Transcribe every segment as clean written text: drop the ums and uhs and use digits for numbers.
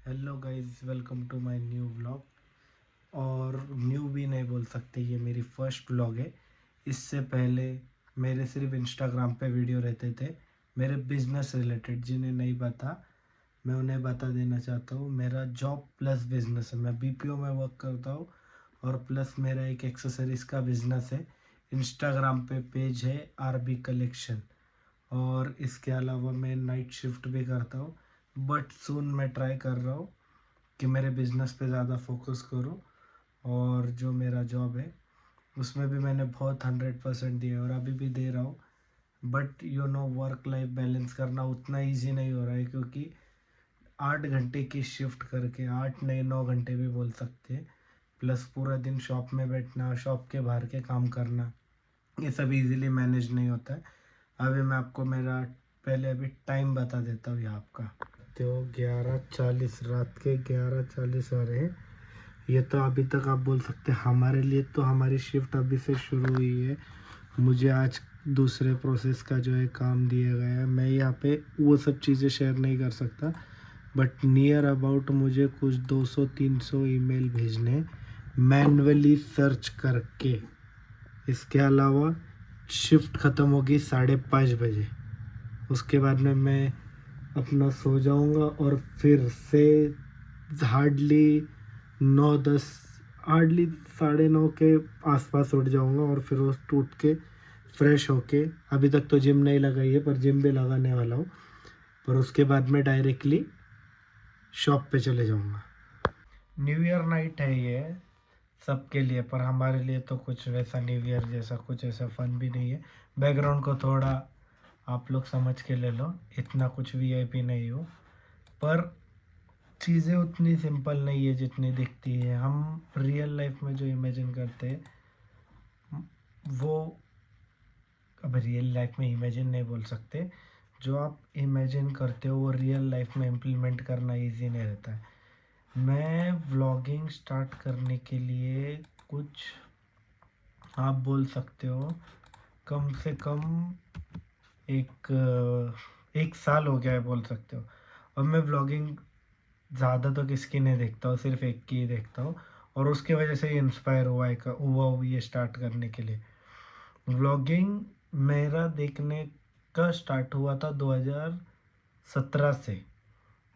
Hello guys, welcome to my new vlog. और new भी नहीं बोल सकते, ये मेरी फर्स्ट व्लॉग है। इससे पहले मेरे सिर्फ इंस्टाग्राम पे वीडियो रहते थे मेरे बिजनेस रिलेटेड। जिन्हें नहीं पता, मैं उन्हें बता देना चाहता हूँ। मेरा जॉब प्लस बिजनेस है। मैं बीपीओ में वर्क करता हूँ और प्लस मेरा एक एक्सेसरीज का बिजनेस है। इंस्टाग्राम पे पेज है आरबी कलेक्शन। और इसके अलावा मैं नाइट शिफ्ट भी करता हूँ। बट सून मैं ट्राई कर रहा हूँ कि मेरे बिज़नेस पे ज़्यादा फोकस करूँ। और जो मेरा जॉब है उसमें भी मैंने बहुत 100% दिया और अभी भी दे रहा हूँ। बट वर्क लाइफ बैलेंस करना उतना इजी नहीं हो रहा है, क्योंकि 8 घंटे की शिफ्ट करके, 8 नहीं 9 घंटे भी बोल सकते हैं, प्लस पूरा दिन शॉप में बैठना, शॉप के बाहर के काम करना, ये सब इजीली मैनेज नहीं होता है। अभी मैं आपको मेरा पहले अभी टाइम बता देता हूँ। ये आपका तो 11:40, रात के 11:40 हो रहे हैं। ये तो अभी तक आप बोल सकते हैं हमारे लिए तो हमारी शिफ्ट अभी से शुरू हुई है। मुझे आज दूसरे प्रोसेस का जो है काम दिया गया है। मैं यहाँ पे वो सब चीज़ें शेयर नहीं कर सकता, बट नियर अबाउट मुझे कुछ 200-300 ईमेल भेजने मैन्युअली सर्च करके। इसके अलावा शिफ्ट ख़त्म होगी 5:30 बजे। उसके बाद में मैं अपना सो जाऊंगा और फिर से हार्डली 9-10, हार्डली 9:30 के आसपास उठ जाऊंगा और फिर उठ के फ्रेश होके, अभी तक तो जिम नहीं लगाई है पर जिम भी लगाने वाला हूँ, पर उसके बाद में डायरेक्टली शॉप पे चले जाऊंगा। न्यू ईयर नाइट है ये सबके लिए, पर हमारे लिए तो कुछ वैसा न्यू ईयर जैसा कुछ ऐसा फन भी नहीं है। बैकग्राउंड को थोड़ा आप लोग समझ के ले लो, इतना कुछ वीआईपी नहीं हो, पर चीज़ें उतनी सिंपल नहीं है जितनी दिखती है। हम रियल लाइफ में जो इमेजिन करते हैं वो, अब रियल लाइफ में इमेजिन नहीं बोल सकते, जो आप इमेजिन करते हो वो रियल लाइफ में इम्प्लीमेंट करना इजी नहीं रहता है। मैं व्लॉगिंग स्टार्ट करने के लिए कुछ, आप बोल सकते हो, कम से कम एक साल हो गया है बोल सकते हो। और मैं व्लॉगिंग ज़्यादा तो किसकी नहीं देखता हूँ, सिर्फ एक की ही देखता हूँ। और उसके वजह से ही इंस्पायर हुआ ये स्टार्ट करने के लिए। व्लॉगिंग मेरा देखने का स्टार्ट हुआ था 2017 से,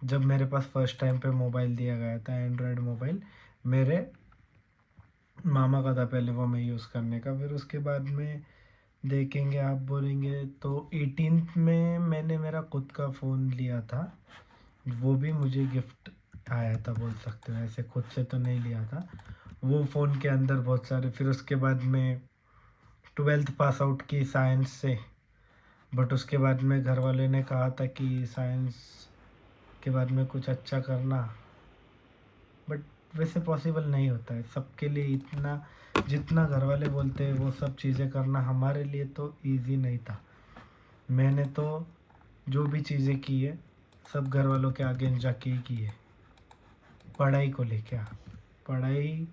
जब मेरे पास फर्स्ट टाइम पे मोबाइल दिया गया था, एंड्रॉयड मोबाइल। मेरे मामा का था पहले, वो मैं यूज़ करने का। फिर उसके बाद में देखेंगे, आप बोलेंगे तो 18th में मैंने मेरा खुद का फ़ोन लिया था। वो भी मुझे गिफ्ट आया था बोल सकते हो, ऐसे खुद से तो नहीं लिया था। वो फ़ोन के अंदर बहुत सारे, फिर उसके बाद में 12th पास आउट की साइंस से। बट उसके बाद में घर वाले ने कहा था कि साइंस के बाद में कुछ अच्छा करना, बट वैसे पॉसिबल नहीं होता है सबके लिए। इतना जितना घर वाले बोलते हैं वो सब चीज़ें करना हमारे लिए तो इजी नहीं था। मैंने तो जो भी चीज़ें की है सब घर वालों के आगे जाके ही की है। पढ़ाई को लेके, पढ़ाई,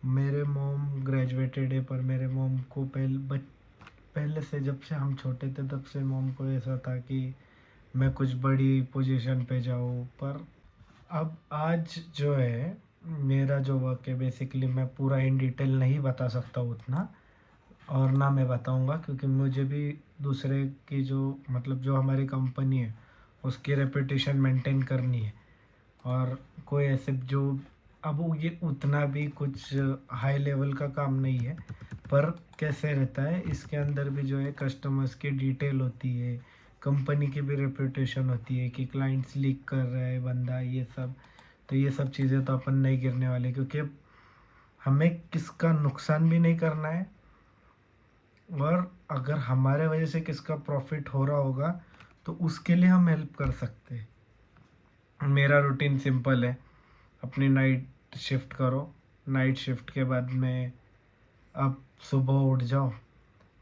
मेरे मॉम ग्रेजुएटेड है, पर मेरे मॉम को पहले से, जब से हम छोटे थे तब से मॉम को ऐसा था कि मैं कुछ बड़ी पोजीशन पे जाऊँ। पर अब आज जो है मेरा जो वर्क है, बेसिकली मैं पूरा इन डिटेल नहीं बता सकता उतना, और ना मैं बताऊंगा, क्योंकि मुझे भी दूसरे की जो, मतलब जो हमारी कंपनी है उसकी रेपुटेशन मेंटेन करनी है। और कोई ऐसे जो, अब वो ये उतना भी कुछ हाई लेवल का काम नहीं है, पर कैसे रहता है इसके अंदर भी जो है कस्टमर्स की डिटेल होती है, कंपनी की भी रेपुटेशन होती है कि क्लाइंट्स लीक कर रहा है बंदा, ये सब। तो ये सब चीज़ें तो अपन नहीं गिरने वाले, क्योंकि हमें किसका नुकसान भी नहीं करना है। और अगर हमारे वजह से किसका प्रॉफिट हो रहा होगा तो उसके लिए हम हेल्प कर सकते हैं। मेरा रूटीन सिंपल है, अपनी नाइट शिफ्ट करो, नाइट शिफ्ट के बाद में अब सुबह उठ जाओ।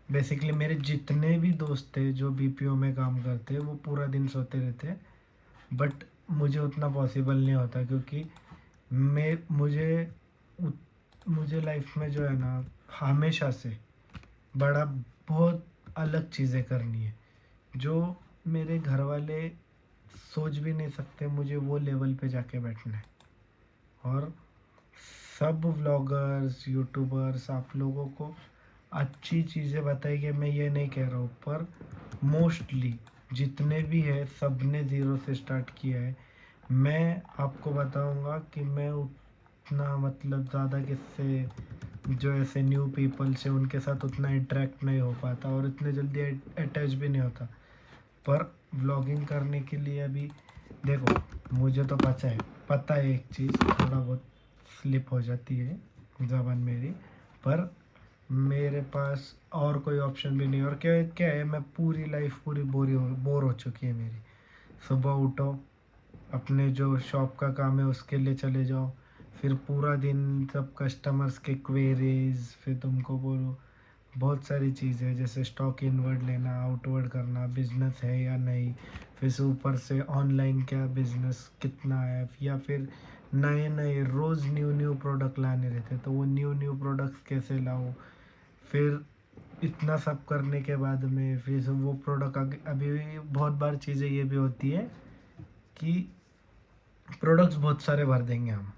बेसिकली मेरे जितने भी दोस्त थे जो बीपीओ में काम करते हैं वो पूरा दिन सोते रहते हैं, बट मुझे उतना पॉसिबल नहीं होता, क्योंकि मैं मुझे लाइफ में जो है ना, हमेशा से बड़ा बहुत अलग चीज़ें करनी है। जो मेरे घर वाले सोच भी नहीं सकते मुझे वो लेवल पे जाके बैठना है। और सब व्लॉगर्स, यूट्यूबर्स आप लोगों को अच्छी चीज़ें बताएंगे, मैं ये नहीं कह रहा हूँ, पर मोस्टली जितने भी है सब ने ज़ीरो से स्टार्ट किया है। मैं आपको बताऊंगा कि मैं उतना मतलब ज़्यादा किससे जो ऐसे न्यू पीपल से उनके साथ उतना इंटरेक्ट नहीं हो पाता और इतने जल्दी अटैच भी नहीं होता। पर व्लॉगिंग करने के लिए अभी देखो, मुझे तो पता है एक चीज़, थोड़ा बहुत स्लिप हो जाती है ज़बान मेरी, पर मेरे पास और कोई ऑप्शन भी नहीं। और क्या क्या है, मैं पूरी लाइफ पूरी बोर हो चुकी है मेरी। सुबह उठो, अपने जो शॉप का काम है उसके लिए चले जाओ, फिर पूरा दिन सब कस्टमर्स के क्वेरीज, फिर तुमको बोलो बहुत सारी चीज़ें जैसे स्टॉक इनवर्ड लेना, आउटवर्ड करना, बिजनेस है या नहीं, फिर से ऊपर से ऑनलाइन क्या बिजनेस कितना है, या फिर नए नए रोज़ न्यू प्रोडक्ट लाने रहते, तो वो न्यू प्रोडक्ट्स कैसे लाओ। फिर इतना सब करने के बाद में फिर से वो प्रोडक्ट अभी भी बहुत बार चीज़ें ये भी होती है कि प्रोडक्ट्स बहुत सारे भर देंगे हम,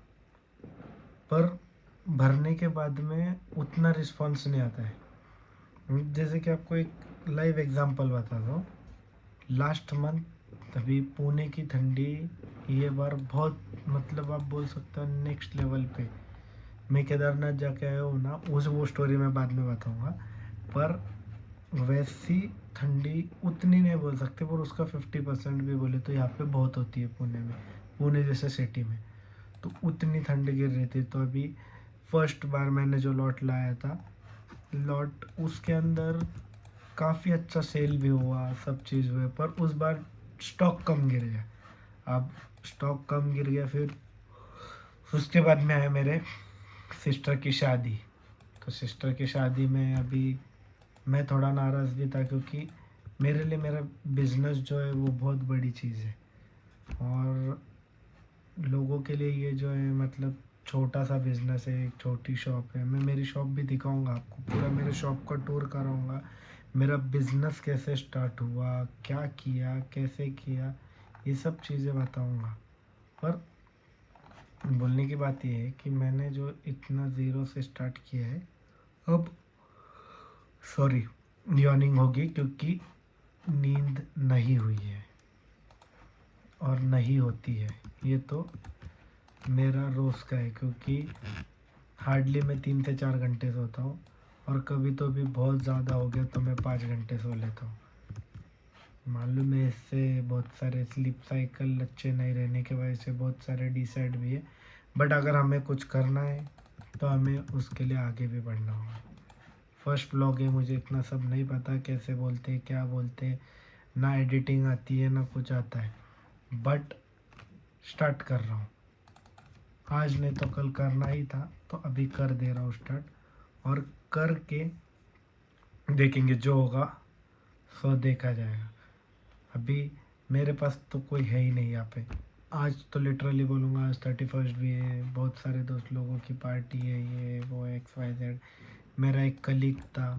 पर भरने के बाद में उतना रिस्पॉन्स नहीं आता है। जैसे कि आपको एक लाइव एग्जांपल बताता हूँ। लास्ट मंथ अभी पुणे की ठंडी ये बार बहुत मतलब आप बोल सकते हो नेक्स्ट लेवल पे। मैं केदारनाथ जाके आया हूँ ना, उस वो स्टोरी मैं बाद में बताऊँगा, पर वैसी ठंडी उतनी नहीं बोल सकते, पर उसका 50% भी बोले तो यहाँ पे बहुत होती है पुणे में, पुणे जैसे सिटी में। तो उतनी ठंड गिर रही थी। तो अभी फर्स्ट बार मैंने जो लॉट लाया था, लॉट उसके अंदर काफ़ी अच्छा सेल भी हुआ, सब चीज़ हुए, पर उस बार स्टॉक कम गिर गया। अब स्टॉक कम गिर गया, फिर उसके बाद में आया मेरे सिस्टर की शादी। तो सिस्टर की शादी में अभी मैं थोड़ा नाराज़ भी था, क्योंकि मेरे लिए मेरा बिज़नेस जो है वो बहुत बड़ी चीज़ है, और लोगों के लिए ये जो है मतलब छोटा सा बिज़नेस है, एक छोटी शॉप है। मैं मेरी शॉप भी दिखाऊंगा आपको, पूरा मेरे शॉप का टूर कराऊंगा, मेरा बिज़नेस कैसे स्टार्ट हुआ, क्या किया, कैसे किया, ये सब चीज़ें बताऊंगा। पर बोलने की बात यह है कि मैंने जो इतना ज़ीरो से स्टार्ट किया है, अब सॉरी यॉर्निंग होगी क्योंकि नींद नहीं हुई है और नहीं होती है। ये तो मेरा रोज़ का है, क्योंकि हार्डली मैं 3 से 4 घंटे सोता हूँ, और कभी तो भी बहुत ज़्यादा हो गया तो मैं 5 घंटे सो लेता हूँ। मालूम है इससे बहुत सारे स्लीप साइकिल अच्छे नहीं रहने की वजह से बहुत सारे डिसाइड भी है, बट अगर हमें कुछ करना है तो हमें उसके लिए आगे भी बढ़ना होगा। फर्स्ट व्लॉग है, मुझे इतना सब नहीं पता कैसे बोलते हैं, क्या बोलते हैं, ना एडिटिंग आती है ना कुछ आता है, बट स्टार्ट कर रहा हूँ। आज नहीं तो कल करना ही था, तो अभी कर दे रहा हूँ स्टार्ट, और करके देखेंगे जो होगा सो देखा जाएगा। अभी मेरे पास तो कोई है ही नहीं यहाँ पे। आज तो लिटरली बोलूँगा, आज 31st भी है, बहुत सारे दोस्त लोगों की पार्टी है, ये वो XYZ। मेरा एक कलीग था,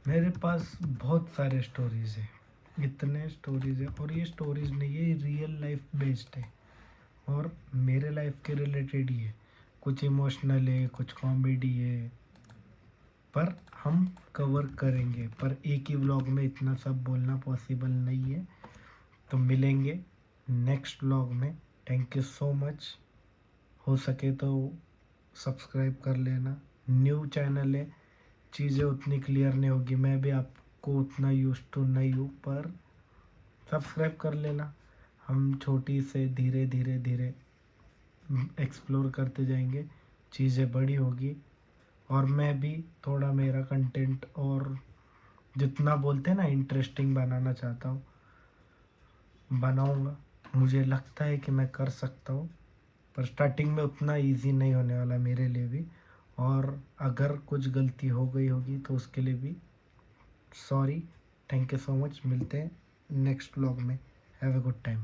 मेरे पास बहुत सारे स्टोरीज़ है, इतने स्टोरीज़ है, और ये स्टोरीज़ नहीं, ये रियल लाइफ बेस्ड है और मेरे लाइफ के रिलेटेड ही है। कुछ इमोशनल है, कुछ कॉमेडी है, पर हम कवर करेंगे, पर एक ही व्लॉग में इतना सब बोलना पॉसिबल नहीं है। तो मिलेंगे नेक्स्ट व्लॉग में। Thank you so much. हो सके तो सब्सक्राइब कर लेना, न्यू चैनल है, चीज़ें उतनी क्लियर नहीं होगी, मैं भी आपको उतना यूज टू नहीं हूँ, पर सब्सक्राइब कर लेना। हम छोटी से धीरे धीरे धीरे एक्सप्लोर करते जाएंगे, चीज़ें बड़ी होगी, और मैं भी थोड़ा मेरा कंटेंट और जितना बोलते हैं ना इंटरेस्टिंग बनाना चाहता हूँ, बनाऊँगा। मुझे लगता है कि मैं कर सकता हूँ, पर स्टार्टिंग में उतना इजी नहीं होने वाला मेरे लिए भी, और अगर कुछ गलती हो गई होगी तो उसके लिए भी sorry. Thank you so much. मिलते हैं नेक्स्ट व्लॉग में। Have a good time.